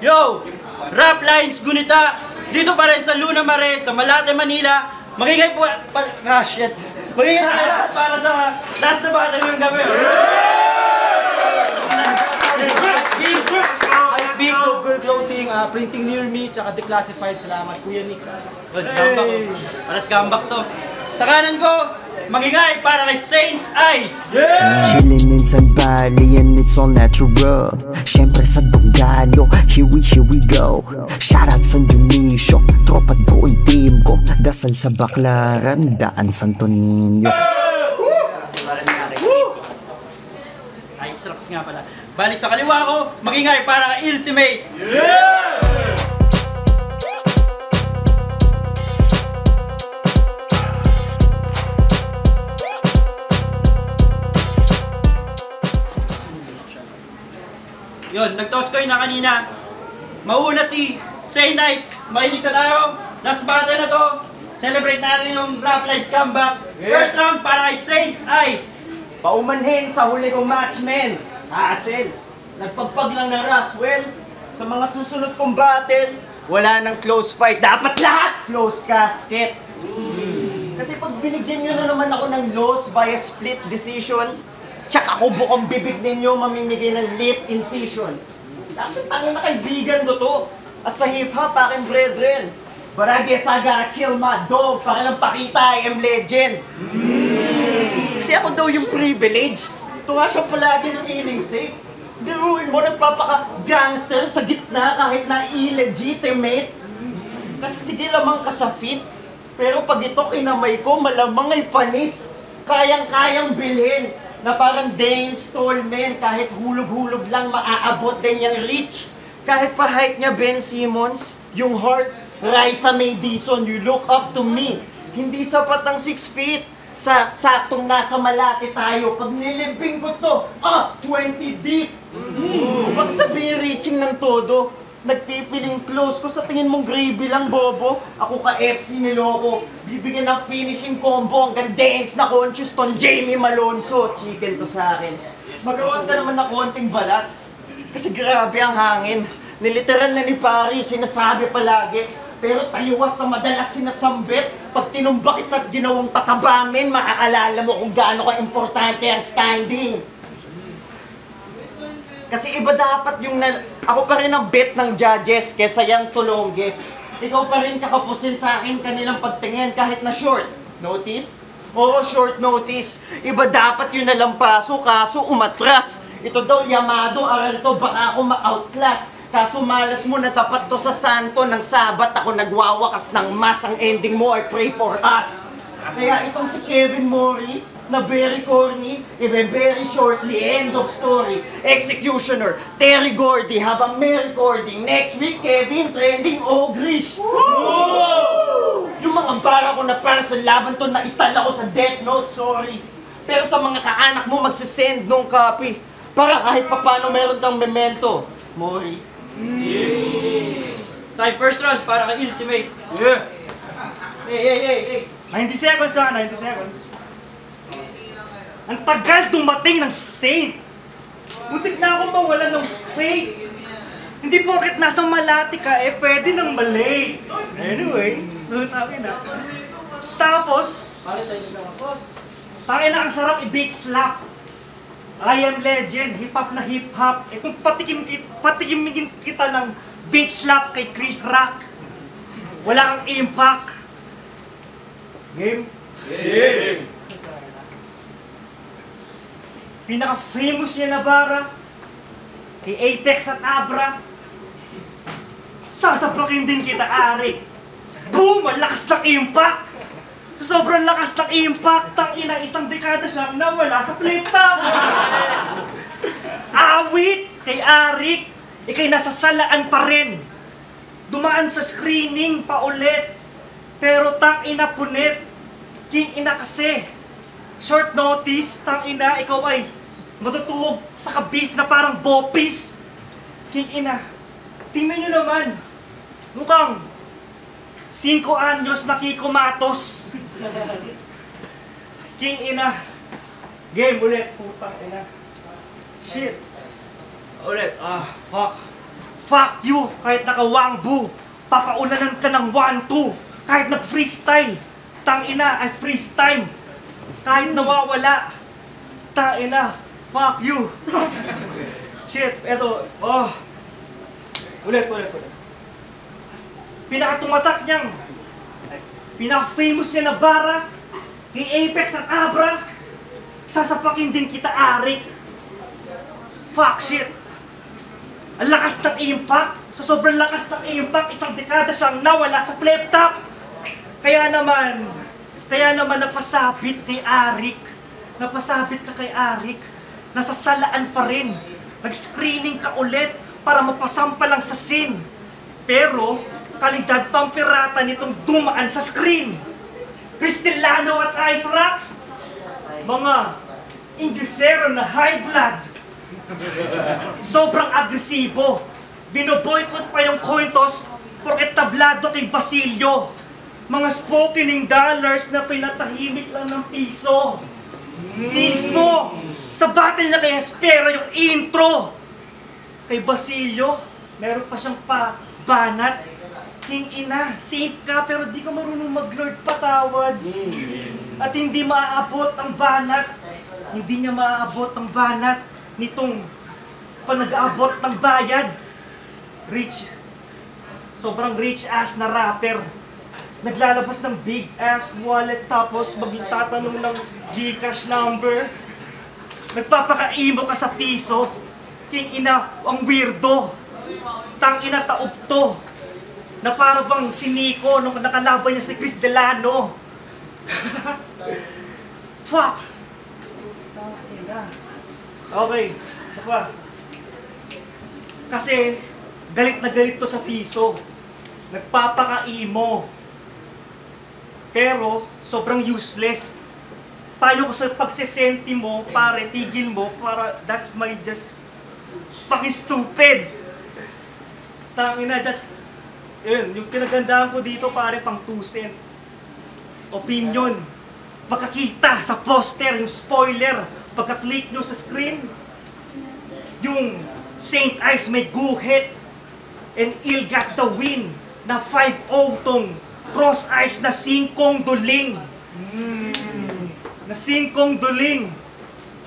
Yo! Rap Lines Gunita! Dito pa rin sa Luna Mare, sa Malate, Manila. Magigay po... shit. Magigay para sa last na battle ng gabi. Big Dog Girl Clothing, Printing Near Me, tsaka Declassified. Salamat, Kuya Nix. Good, gambak ko. Paras gambak to. Sa kanan ko, magingay para kay Saint Ice. Chillin' in San Bali and it's all natural. Siyempre sa Dongallo, here we go. Shoutout sa Dionisio, tropa buong team ko. Dasal sa Baclaran, daan Santo Niño. Ice Rocks nga pala. Bali sa kaliwa ko, magingay para kay Ultimate. Yun, nag-toss coin na kanina. Mauna si Saint Ice. Makinig na tayo. Last battle na to. Celebrate natin yung Rap Lines comeback. First round para kay Saint Ice. Paumanhin sa huli kong match, men. Hassel. Nagpagpag lang na Roswell. Sa mga susunod kong battle, wala nang close fight. Dapat lahat close casket. Kasi pag binigyan nyo na naman ako ng loss via split decision, tsaka ako bukang bibig ninyo mamimigay ng lip incision. Kasi tangin na kaibigan ko to. At sa hip-hop, aking brethren. But I guess I gotta kill my dog para lang pakita I am legend. Kasi ako daw yung privilege. Ito nga siya palagi ng feeling safe. Biruin mo, nagpapaka-gangster sa gitna kahit na illegitimate. Kasi sige lamang ka sa fit. Pero pag ito kinamay ko, malamang ay panis. Kayang-kayang bilhin. Na parang Dane Stallman, kahit hulog-hulog lang maaabot din yung reach. Kahit pa height niya Ben Simmons, yung heart, Raisa May Dizon, you look up to me. Hindi sapat ang 6 feet. Saktong nasa Malate tayo. Pag nilibing ko to, 20 deep. Baka sabihin reaching ng todo. Nagpipiling close ko, sa tingin mong gravy lang, bobo. Ako ka FC niloko. Bibigyan ng finishing combo hanggang dance na conscious ton Jamie Malonzo. Chicken to sa akin. Magawan ka naman na konting balat. Kasi grabe ang hangin. Niliteral na ni Pari, sinasabi palagi. Pero taliwas sa madalas sinasambit. Pag tinumbak at ginawang patabamin, maaalala mo kung gaano ka-importante ang standing. Kasi iba dapat yung ako pa rin ang bet ng judges kesa yung tulongges. Ikaw pa rin kakapusin sa akin kanilang pagtingin kahit na short. Notice? Oo, short notice. Iba dapat yung nalampaso, kaso umatras. Ito daw, Yamado, Aranto, baka ako ma-outclass. Kaso malas mo na tapat to sa santo ng sabat. Ako nagwawakas ng mas. Ang ending mo ay pray for us. Kaya itong si Kevin Mori, na very corny, very shortly, end of story. Executioner, Terry Gordy, have a merry recording. Next week, Kevin, trending Ogrish. Yung mga bara ko na para sa laban to, naital ako sa Death Note, sorry. Pero sa mga kaanak mo, magsisend nung copy. Para kahit papano meron kang memento. Mori. Time first round para kay Ultimate. Hey. 90 seconds ha, 90 seconds. Ang tagal dumating ng Saint. Muntik na akong mawalan ng faith. Hindi porket nasa Malate ka, pwede nang malate. Anyway, tawin na. Tapos, tangin na ang sarap i-beat slap. I am legend, hip-hop na hip-hop. Kung patikimin kita ng beat slap kay Chris Rock, wala kang impact. Game? Game! Pinaka-famous niya na bara, kay Apex at Abra. Sasaprakin din kita, Ari. Boom! Ang lakas ng impact! So, sobrang lakas ng impact, tangina, isang dekada siyang nawala sa flip-top! Awit kay Arik, ikay nasa salaan pa rin. Dumaan sa screening pa ulit. Pero tangina punit, king ina kasi. Short notice, tangina, ikaw ay matutuwag sa kabif na parang bopis. King ina, tingnan nyo naman, mukhang 5 anyos na Kiko Matos. King ina, game ulit, putang ina. Shit. Ulit, fuck. Fuck you, kahit naka-wangbu. Papaulanan ka ng 1-2. Kahit nag-freestyle. Tangina, ay freestyle. Kahit nawawala. Tangina, fuck you. Shit, eto, oh. Ulit. Pinakatumatak niyang, pinaka-famous niya na bara, kay Apex at Abra, sasapakin din kita, Arik. Fuck shit. Ang lakas ng impact. Sa sobrang lakas ng impact, isang dekada siyang nawala sa flip top. Kaya naman napasabit kay Arik. Napasabit ka kay Arik. Nasasalaan pa rin. Nag-screening ka ulit para mapasampa lang sa scene. Pero, kalidad pang pirata nitong dumaan sa screen. Cristillano at Ice Rocks, mga Inglesero na high blood. Sobrang agresibo. Binoboykot pa yung coin toss porket tablado kay Basilio. Mga spokening dollars na pinatahimik lang ng piso. Mismo, sa battle na kay Espero yung intro. Kay Basilio, meron pa siyang banat. King ina, saint ka pero di ka marunong mag-lord patawad. At hindi maaabot ang banat. Hindi niya maaabot ang banat nitong panag-aabot ng bayad. Rich. Sobrang rich ass na rapper. Naglalabas ng big ass wallet tapos magtatanong ng GCash number. Nagpapaka-emo ka sa piso. King ina, ang weirdo. Tang ina, taob to. Na para bang si Nico nung nakalaban niya si Chris Delano. Fuck! Okay, isa pa. Kasi galit na galit to sa piso. Nagpapaka-emo. Pero sobrang useless. Payo ko sa pagsesenti mo, pare, tigil mo, para that's my just fucking stupid. Tangina, that's yun, yung pinagandaan ko dito pare pang 2 cent. Opinion. Makakita sa poster, yung spoiler. Pagka-click nyo sa screen, yung Saint Ice may guhit and Il got the win na 5-0 tong Cross Ice na 5 duling. Na 5 duling.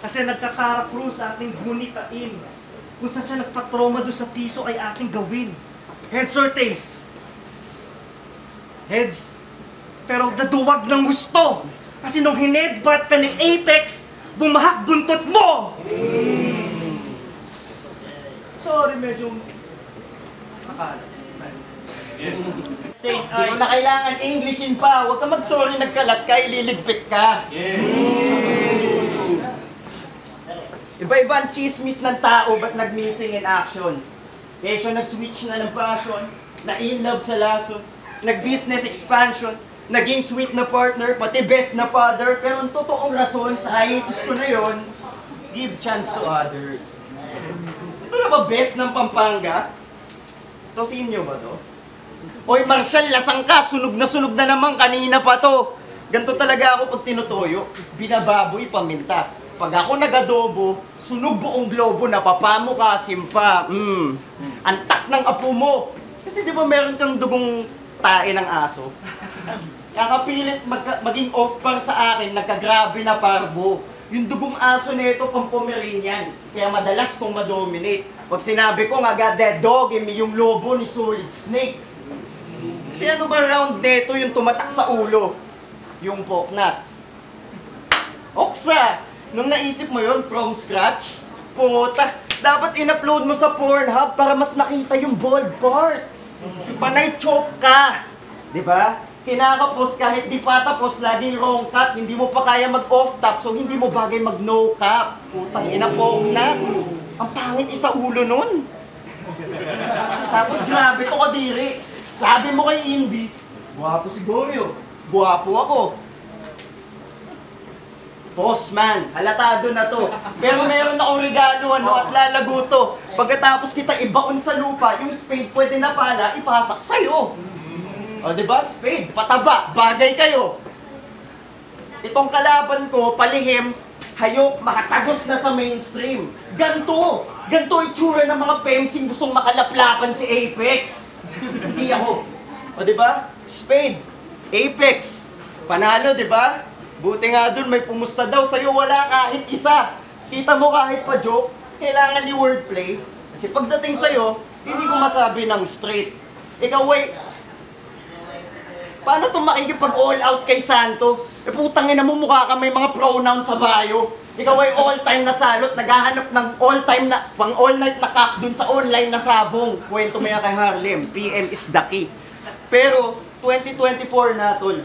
Kasi nagkakarakru sa ating gunitain. Kung saan siya nagpatroma doon sa piso ay ating gawin. Heads or tails? Heads. Pero naduwag ng gusto. Kasi nung hinedbat ka ni Apex, bumahak buntot mo! Sorry, medyo nakala. Saint Di mo Ice. na kailangan Englishin pa. Huwag ka mag-sorry, nagkalat ka, ililigpit ka. Iba-iba ang chismis ng tao, ba't nag-missing in action? Kesyo nag-switch na ng passion, na-in-love sa laso, nag-business expansion, naging sweet na partner, pati best na father, pero ang totoong rason sa hiatus ko na yon, give chance to others. Ito na ba best ng Pampanga? Ito sa inyo ba to? Oy Marshall, lasang ka, sunog na naman kanina pa to. Ganto talaga ako pag tinutoyo, binababoy paminta. Pag ako nag-adobo, sunog buong globo, napapamo ka, simpa. Antak ng apo mo. Kasi di ba meron kang dugong tae ng aso? Kakapilit maging off-par sa akin, nagkagrabe na parbo. Yung dugong aso nito pang Pomeranian, kaya madalas kong madominate. Pag sinabi ko nga, dead dog, yung lobo ni Solid Snake. Kasi ano ba round nito yung tumatak sa ulo? Yung poknat. Oksa! Nung naisip mo yon from scratch, puta, dapat in-upload mo sa Pornhub para mas nakita yung bald part. Panay choke ka. Di ba? Kinakapos kahit di pa tapos, laging wrong cut, hindi mo pa kaya mag-off top, so hindi mo bagay mag-no cap. Putang ina, poknat. Ang pangit isa ulo nun. Tapos grabe to kadiri. Sabi mo kay Indy, buwapo si Goryo. Buwapo ako. Boss man, halatado na to. Pero meron akong regalo at lalago to. Pagkatapos kita ibaon sa lupa, yung spade pwede na pala, ipasak sa'yo. O diba, spade, pataba, bagay kayo. Itong kalaban ko, palihim, hayok, makatagos na sa mainstream. Ganto itsura ng mga fencing gustong makalaplapan si Apex. Hindi ako. O diba? Spade, Apex, panalo diba? Buti nga dun may pumusta daw, sa'yo wala kahit isa. Kita mo kahit pa joke, kailangan ni wordplay. Kasi pagdating sa'yo, hindi ko masabi ng straight. Ikaw, wait, paano itong makikipag all out kay Santo? E putang ina mo, mukha ka may mga pronoun sa bio. Ikaw ay all-time na salot, naghahanap ng all-time na, pang all-night na cock dun sa online na sabong. Kwento mo yan kay Harlem, PM is the key. Pero, 2024 na, tol.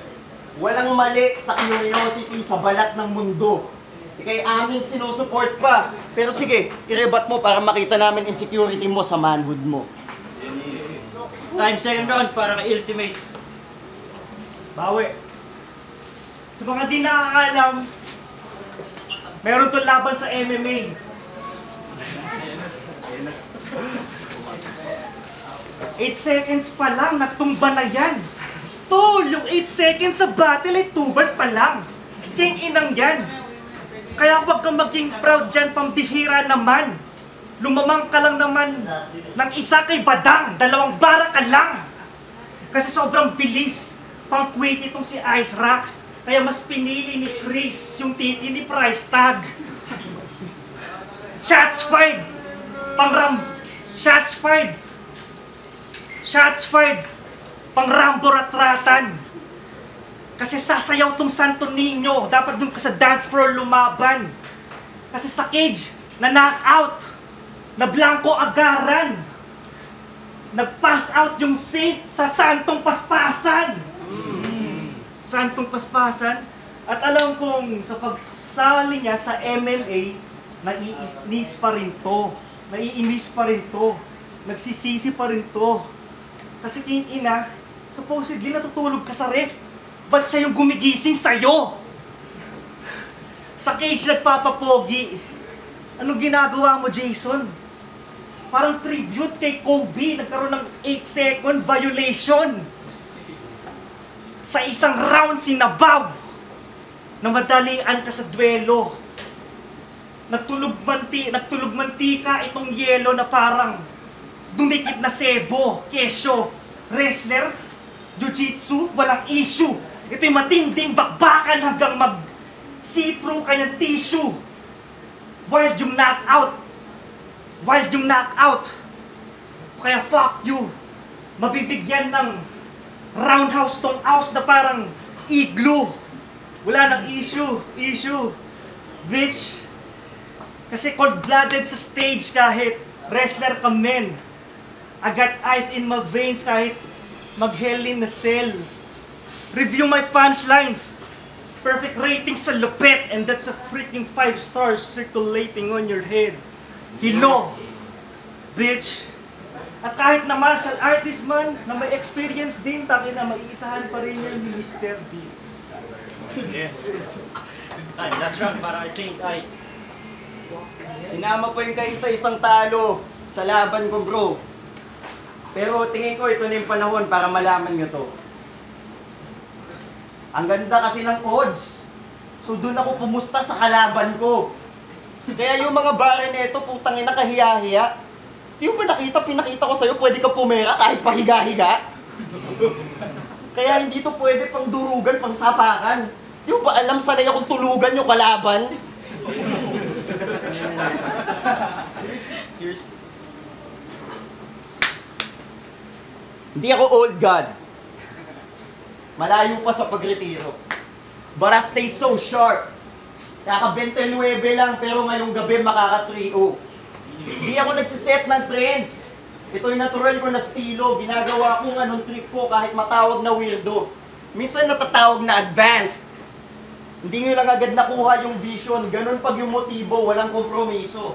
Walang mali sa curiosity sa balat ng mundo. Ikay aming sinusuport pa. Pero sige, i-rebat mo para makita namin insecurity mo sa manhood mo. Time second round para kay Ultimate. Bawi. Sa mga di nakakalam, meron to laban sa MMA. 8 seconds pa lang, natumba na yan. Tol, yung 8 seconds sa battle ay 2 bars pa lang. King inang yan. Kaya wag kang maging proud dyan, pambihira naman. Lumamang ka lang naman ng isa kay Badang, 2 bara ka lang. Kasi sobrang bilis, pang quick itong si Ice Rocks. Kaya mas pinili ni Chris yung titi ni Price Tag. Shots fired! Shots fired! Shots fired! Pang Rambo Ratratan! Kasi sasayaw tong Santo Niño. Dapat dun ka sa dance floor lumaban. Kasi sa cage, na knockout, na blanco agaran. Nag-pass out yung Saint sa Santong Paspasan. Santong Paspasan. At alam kong sa pagsali niya sa MMA, naiinis pa rin to. Naiinis pa rin to. Nagsisisi pa rin to. Kasi king ina, supposedly natutulog ka sa ref. Ba't siya yung gumigising sa'yo? Sa cage nagpapapogi. Anong ginagawa mo, Jason? Parang tribute kay Kobe. Nagkaroon ng 8-second violation. Sa isang round sinabaw na madalian ka sa duelo. Nagtulog mantika itong yelo na parang dumikit na sebo, kesyo, wrestler, jiu-jitsu, walang issue. Ito'y matinding bakbakan hanggang mag-see-through kanyang tissue. Wild yung knockout. Wild yung knockout. Kaya fuck you. Mabibigyan ng roundhouse tong house na parang igloo. Wala nang issue. Bitch. Kasi cold-blooded sa stage kahit wrestler ka men. I got ice in my veins kahit mag-hell in a cell. Review my punchlines. Perfect rating sa lupet and that's a freaking 5 stars circulating on your head. Hello, bitch. At kahit na martial artist man na may experience din, takin na maiisahan pa rin yan ni Mr. B. Yeah. Last round para kay Saint Ice. Sinama po yung kayo sa isang talo sa laban ko, bro. Pero tingin ko ito na yung panahon para malaman nyo to. Ang ganda kasi ng odds. So doon ako pumusta sa kalaban ko. Kaya yung mga bare nito, putang ina, kahiya-hiya. Di mo ba nakita, pinakita ko sa'yo, pwede ka pumera kahit pahiga-higa? Kaya hindi to pwede pang durugan, pang sapakan. Di mo ba alam sanay akong tulugan yung kalaban? Seriously. Hindi ako old god. Malayo pa sa pagretiro. But I stay so sharp. Kaka-29 lang pero ngayong gabi makaka-3-0. Hindi ako nagsiset ng trends. Ito'y natural ko na estilo. Ginagawa kong anong trip ko kahit matawag na weirdo. Minsan natatawag na advanced. Hindi nyo lang agad nakuha yung vision. Ganun pag yung motibo, walang kompromiso.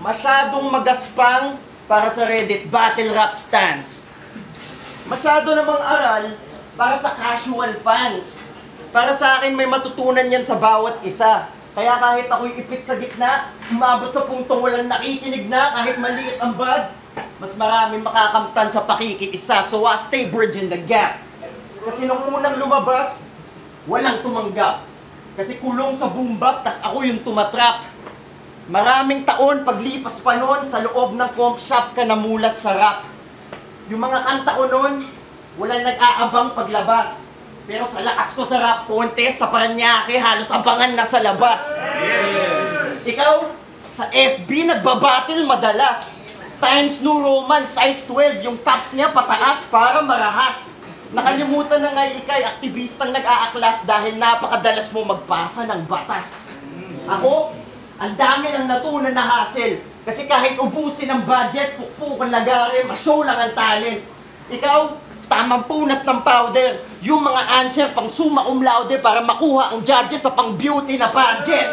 Masyadong magaspang para sa Reddit battle rap stance. Masyado namang aral para sa casual fans. Para sa akin may matutunan yan sa bawat isa. Kaya kahit ako'y ipit sa gitna, umabot sa puntong walang nakikinig na, kahit maliit ang bad, mas maraming makakamtan sa pakikiisa. So I stay bridging the gap. Kasi nung unang lumabas, walang tumanggap. Kasi kulong sa boom bap, tas ako yung tumatrap. Maraming taon paglipas pa nun, sa loob ng comp shop ka namulat sa rap. Yung mga kanta ko nun, walang nag-aabang paglabas. Pero sa lakas ko sa rap contest, sa Paranaque, halos abangan na sa labas. Ikaw, sa FB nagbabattle madalas. Times New Roman, size 12, yung caps niya pataas para marahas. Nakalimutan na nga ikay, aktivistang nag-aaklas dahil napakadalas mo magpasa ng batas. Ako, ang dami ng natunan na hassle. Kasi kahit ubusin ang budget, pukpukan lagari, ma-show lang ang talent. Ikaw, tamang punas ng powder. Yung mga answer pang summa cum laude para makuha ang judges sa pang beauty na budget.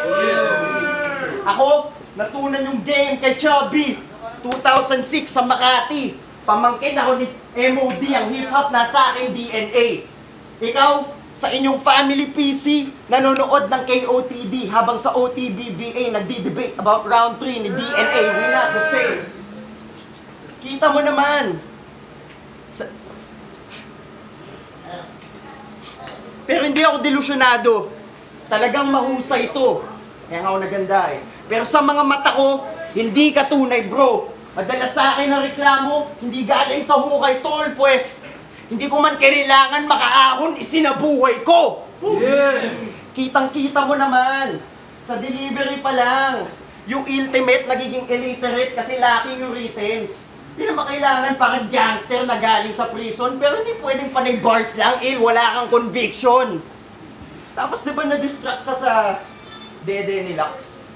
Ako, natunan yung game kay Chubby. 2006 sa Makati. Pamangkin ako ni MOD, ang hip-hop nasa aking DNA. Ikaw, sa inyong family PC, nanonood ng KOTD habang sa OTB-VA nagdi-debate about round 3 ni DNA. We not the same. Kita mo naman. Pero hindi ako delusyonado. Talagang mahusay ito. Kaya nga ako naganda eh. Pero sa mga mata ko, hindi ka tunay bro. Madalas sa akin ang reklamo, hindi galing sa hukay tol, pues. Hindi ko man kailangan makaahon, isinabuhay ko. Kitang-kita mo naman. Sa delivery pa lang. Yung ultimate nagiging illiterate kasi lacking yung returns. Hindi naman kailangan parang gangster na galing sa prison, pero hindi pwedeng panay bars lang, wala kang conviction. Tapos di ba na-distract ka sa dede ni Lux?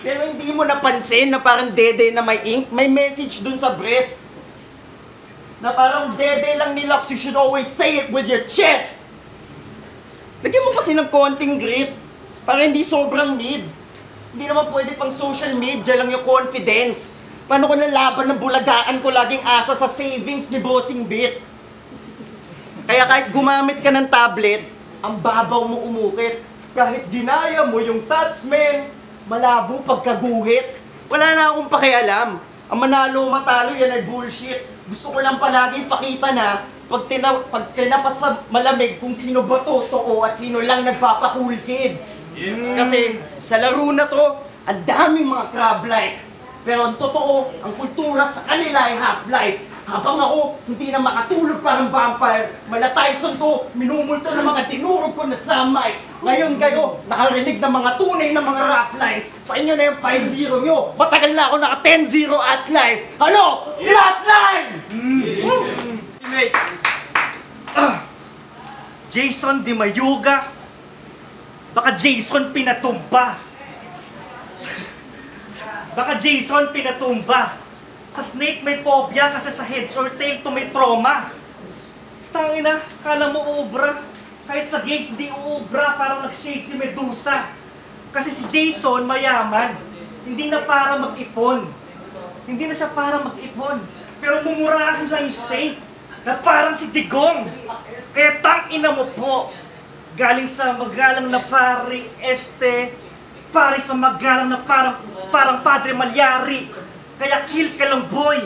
Pero hindi mo napansin na parang dede na may ink, may message dun sa breast. Na parang dede lang ni Lux, you should always say it with your chest. Lagyan mo kasi ng konting grit, para hindi sobrang mid. Hindi naman pwede pang social media lang yung confidence. Paano ko nalaban ng bulagaan ko laging asa sa savings ni Bossing Bit? Kaya kahit gumamit ka ng tablet, ang babaw mo umukit. Kahit ginaya mo yung touchman, malabo pagkaguhit. Wala na akong pakialam. Ang manalo matalo yan ay bullshit. Gusto ko lang palagi ipakita na pag tinapat sa malamig kung sino ba totoo at sino lang nagpapacool kid. Kasi sa laro na to, ang daming mga crab-like. Pero ang totoo, ang kultura sa kanila ay half-life. Habang ako, hindi na makatulog parang vampire. Mala Tyson to, minumulto ng mga tinurog ko na samay. Ngayon kayo, nakarinig ng mga tunay na mga rap lines. Sa inyo na yung 5-0 nyo. Matagal na ako naka 10-0 at life. Ano? Flatline! Jason Di Mayuga. Baka Jason pinatumba. Baka Jason pinatumba. Sa snake may phobia kasi sa heads or tail to may trauma. Tangina, kala mo uubra. Kahit sa gays di uubra, parang nag-shade si Medusa. Kasi si Jason mayaman. Hindi na para mag-ipon. Hindi na siya para mag-ipon. Pero mumurahin lang yung saint na parang si Digong. Kaya tangina mo po. Galing sa magalang na pari pari sa magalang na parang Padre Malyari. Kaya kill ka lang boy.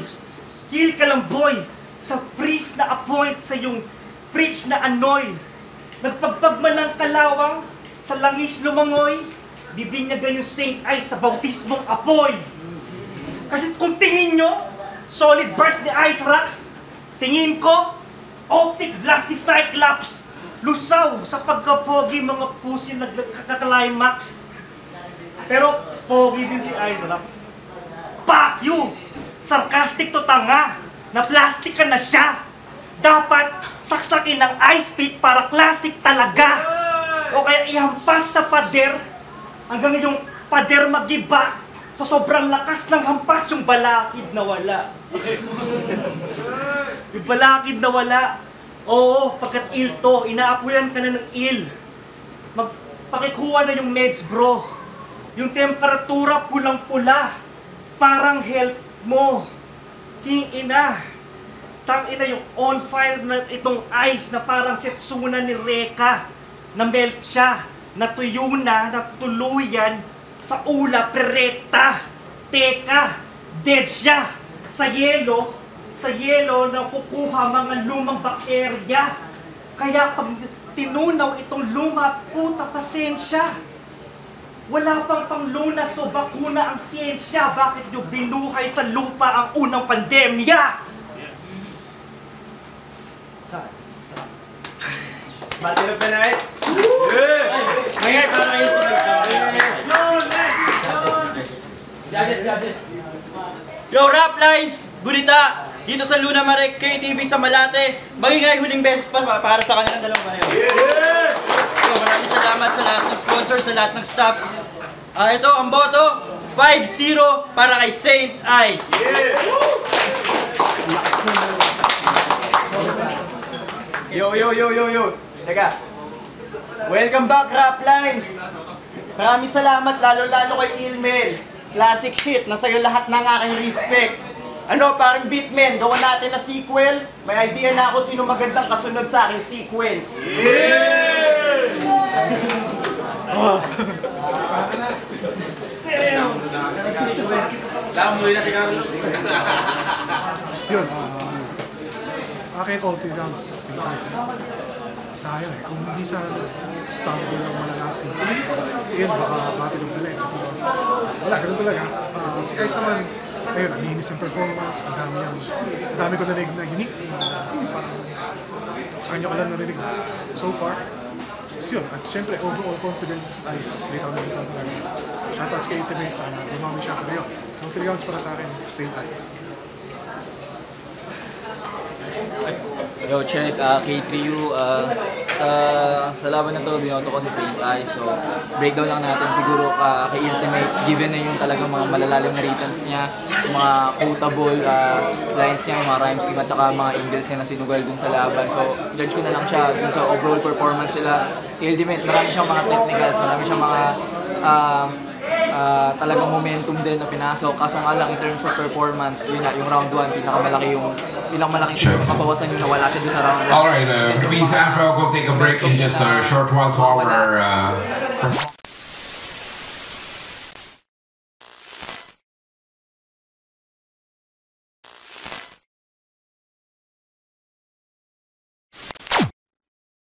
Kill ka lang boy. Sa priest na appoint sa yung preach na anoy. Nagpagpag man ng kalawang sa langis lumangoy. Bibinyagan yung saint ay sa bautismong apoy. Kasi kung tingin nyo, solid bars ni Ice Rocks. Tingin ko, optic blast ni Cyclops. Lusaw sa pagkapogi mga pusi nagkakalimax. Pero pogi din si Ice Rocks. Fuck you! Sarcastic to tanga. Na plastic ka na siya. Dapat saksakin ng ice pick para classic talaga. O kaya ihampas sa pader hanggang yung pader magiba. So sobrang lakas ng hampas yung balakid na wala. Yung balakid na wala. Oo, pagkat il to, inaapuyan ka na ng il. Magpakikuha na yung meds bro. Yung temperatura pulang-pula. Parang health mo. King ina. Tang ina yung on fire na itong ice na parang setsuna ni Reka. Na melt siya. Natuyo na, natuluyan sa ula prerekta. Teka, dead siya. Sa yelo na kukuha mga lumang bakterya. Kaya tinunaw itong luma, puta pasensya. Wala pang panglunas o bakuna ang siyensya. Bakit nyo binuhay sa lupa ang unang pandemya? Battle of the night. Ngayon, para yung Judges. Yo, Rap Lines, Gunita, dito sa Luna Marek KTV sa Malate. Magingay huling beses pa para sa kanilang dalawang pareho. So, maraming salamat sa lahat ng sponsors, sa lahat ng staffs. Ito, ang boto, 5-0 para kay Saint Ice. Yo. Teka. Welcome back, Rap Lines. Maraming salamat, lalo-lalo kay Ilmel. Classic shit, nasa'yo lahat ng aking respect. Ano, parang Beatman, gawa natin na sequel. May idea na ako sino magandang kasunod sa aking sequence. Yun, aking ulti rounds, sayang kung hindi sana stumble ng Malalasing. Si Ian, baka battle of the leg. Wala, ganun talaga. Si Ice naman, ayun, aninis yung performance, ang dami ko narinig na unique. Parang sa kanya ko lang narinig so far. So yun, at syempre, overall confidence, Ice, litaw na talaga. Shoutouts kay Intimate, sana dumami siya, pero yun, ulti rounds para sa akin, Saint Ice. Yo, check, K3U, sa laban na to, binoto ko si Saint Ice. So, breakdown lang natin siguro kay Ultimate, given na yung talagang mga malalalim na returns niya, yung mga quotable lines niya, yung mga rhymes scheme at saka mga angles niya na sinugal dun sa laban. So, judge ko na lang siya dun sa overall performance nila. Kay Ultimate, marami siyang mga technicals, marami siyang mga talagang momentum din na pinasok. Kaso nga lang, in terms of performance, yun na, yung round 1, pinakamalaking siguro kabawasan yung nawala siya doon sa round 1. Alright, meantime, we'll take a break in just a short while to our